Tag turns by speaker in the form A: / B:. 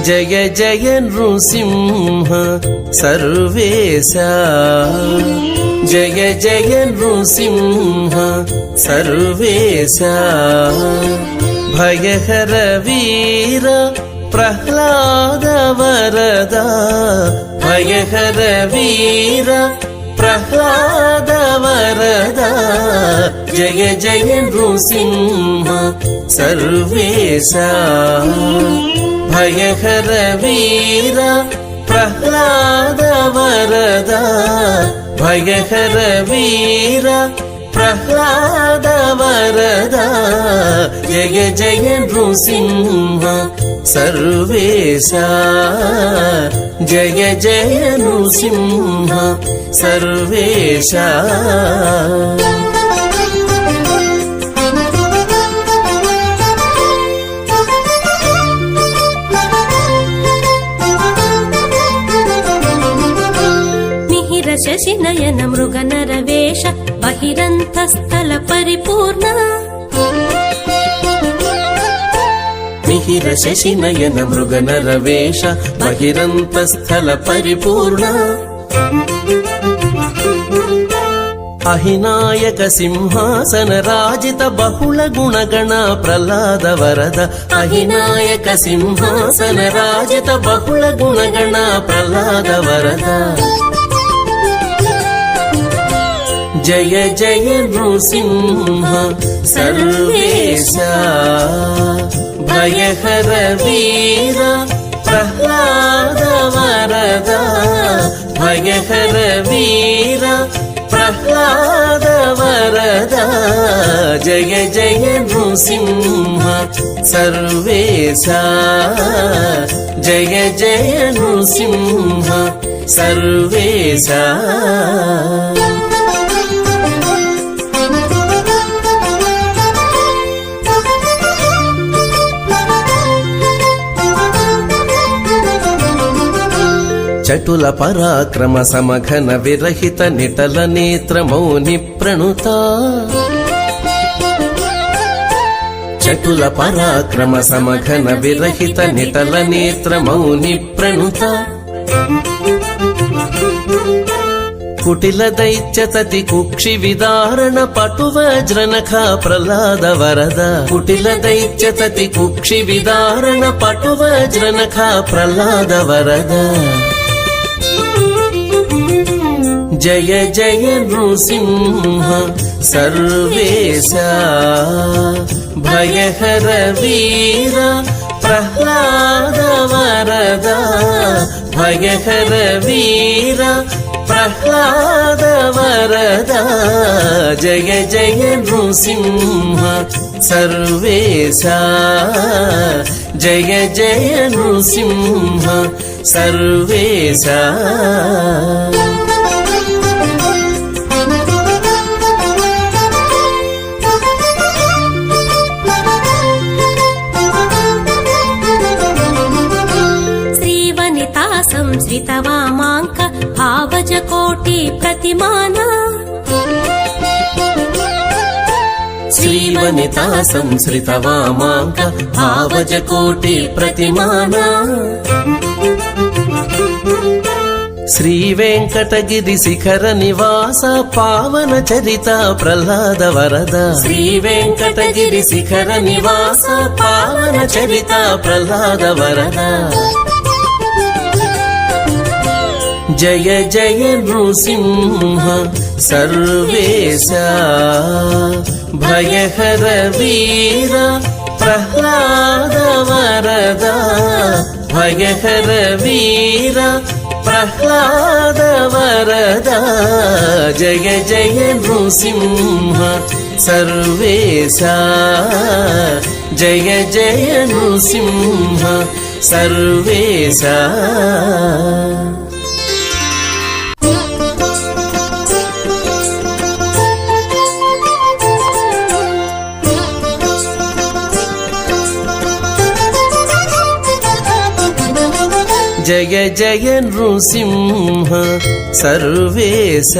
A: జయ జయ నృసింహ సర్వేశ జయ జయ నృసింహ సర్వేశ భయహర వీర ప్రహ్లాద వరద భయహర వీర ప్రహ్లాద వరద జయ జయ నృసింహ సర్వేశ భయహర వీర ప్రహ్లాద వరద భయహర వీర ప్రహ్లాద వరద జయ జయ నృసింహ సర్వేశ జయ జయ నృసింహ సర్వేశ
B: శశినయన మృగనరవేష బహిరంతస్థల పరిపూర్ణ
A: మిహిర శశినయన మృగనరవేష బహిరంతస్థల పరిపూర్ణ అహినాయక సింహాసన రాజిత బహుళ గుణగణ ప్రహ్లాద వరద అహినాయక సింహాసన రాజిత బహుళ గుణగణ ప్రహ్లాద వరద జయ జయ నృసింహ సర్వేశ భయహర వీర ప్రహ్లాద వరద భయహర వీర ప్రహ్లాద వరద జయ జయ నృసింహ సర్వేశ జయ జయ నృసింహ సర్వేశ చటుల పరాక్రమ సమఘన విరహిత నిటల నేత్ర మౌని ప్రణుత చటుల పరాక్రమ సమఘన విరహిత నిటల నేత్ర మౌని ప్రణుత కుటిల దైత్యతతి కుక్షి విదారణ పటువజ్రనఖ ప్రహ్లాద వరద కుటిల దైత్యతతి కుక్షి విదారణ పటువజ్రనఖ ప్రహ్లాద వరద జయ జయ నృసింహ సర్వేశ భయహర వీర ప్రహ్లాద వరద భయహర వీర ప్రహ్లాద వరద జయ జయ నృసింహ సర్వేశ జయ జయ నృసింహ సర్వేశ
B: సంశ్రితవామాంక భావజ కోటి ప్రతిమాన
A: శ్రీవనితా సంశ్రితవామాంక భావజ కోటి ప్రతిమాన శ్రీ వెంకటగిరి శిఖర నివాస పావన చరిత ప్రహ్లాద వరద శ్రీ వెంకటగిరి శిఖర నివాస పావన చరిత ప్రహ్లాద వరద జయ జయ నృసింహ సర్వేశ భయహర వీర ప్రహ్లాద వరద భయహర వీర ప్రహ్లాద వరద జయ జయ నృసింహ సర్వేశ జయ జయ నృసింహ సర్వేశ జయ జయ నృసింహ సర్వేశ